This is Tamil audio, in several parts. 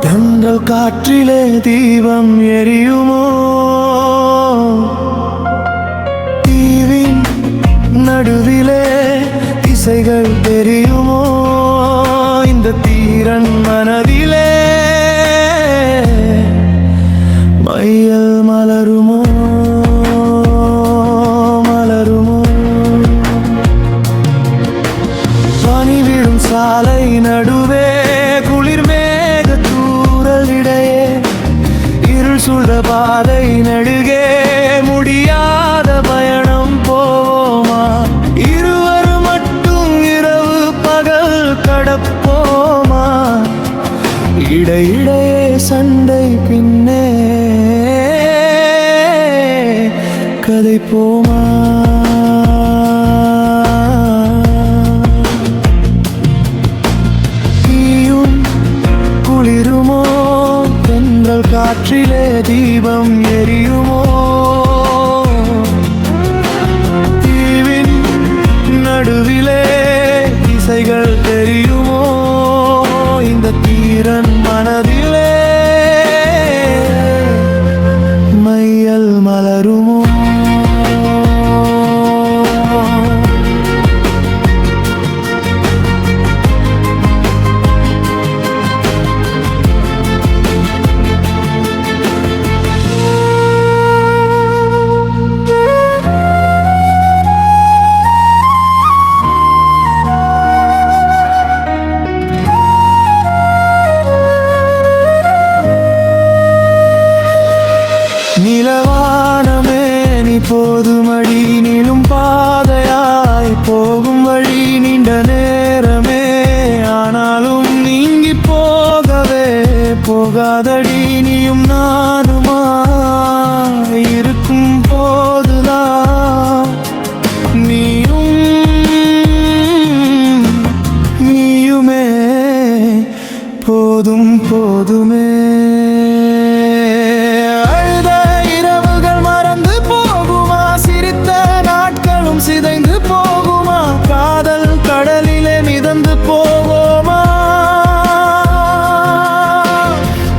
தென்றல் காற்றிலே தீபம் எரியுமோ? தீவின் நடுவிலே திசைகள் தெரியுமோ? இந்த தீரன் மனதிலே மையல் மலருமோ? பனிவிழும் சாலை நடுவே குளிர் மேக தூறல் இடையே இருள் சூழ்ந்த பாதை நடுகே முடியாத பயணம் போவோமா? இருவர் மட்டும் இரவு பகல் கடப்போமா? இடையிடையே சண்டை பின்னே கதை போமா? குளிருமோ? தென்றல் காற்றிலே தீபம் எரியுமோ? தீவின் நடுவிலே திசைகள் தெரியுமோ? இந்த தீரன் மனதிலே மையல் மலருமோ? நிலவானமே நீ போதுமடி, நீளும் பாதையாய் போகும் வழி நீண்ட நேரமே ஆனாலும் நீங்கி போகவே போகாதடி. நீயும் நானுமா இருக்கும் போதுதான் நீயுமே போதும் போதுமே. சிதைந்து போகுமா? காதல் கடலிலே மிதந்து போவோமா?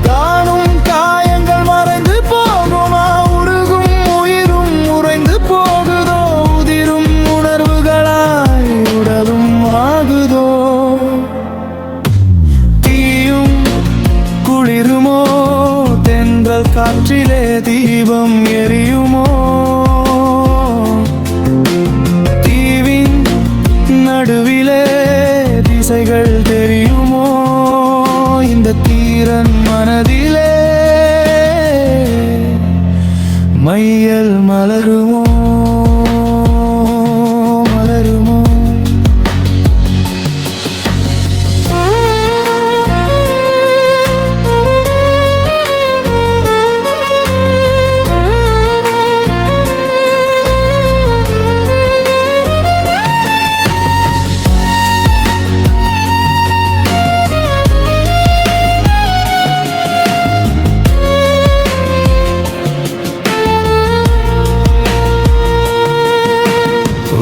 தானும் காயங்கள் மறைந்து போகுமா? உருகும் உயிரும் உறைந்து போகுதோ? உதிரும் உணர்வுகளாய் உடலும் ஆகுதோ? தீயும் குளிருமோ? தென்றல் காற்றிலே தீபம் எரியுமோ? நடுவிலே திசைகள் தெரியுமோ? இந்த தீரன் மனதிலே மையல் மலருமோ? மலருமோ?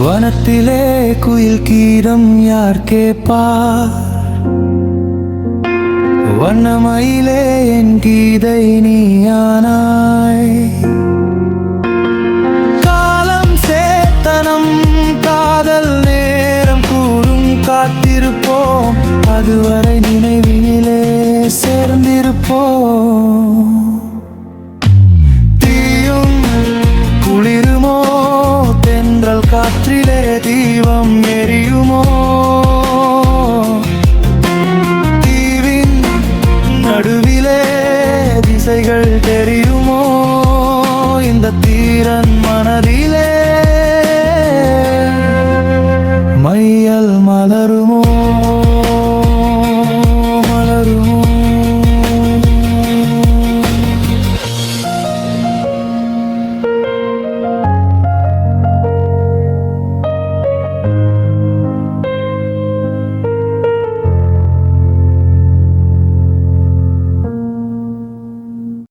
வனத்திலே குயில் கீதம் யார் கேட்பார்? வண்ணமயிலே என் கீதை நீயானாய். காலம் சேத்தனம் காதல் நேரம் கூறும் காத்திருப்போம், அதுவரை நினைவிலே சேர்ந்திருப்போம். தீயும் குளிருமோ? தென்றல் காற்றிலே தீபம் எரியுமோ? தீவின் நடுவிலே திசைகள் தெரியுமோ? இந்த தீரன் மனதிலே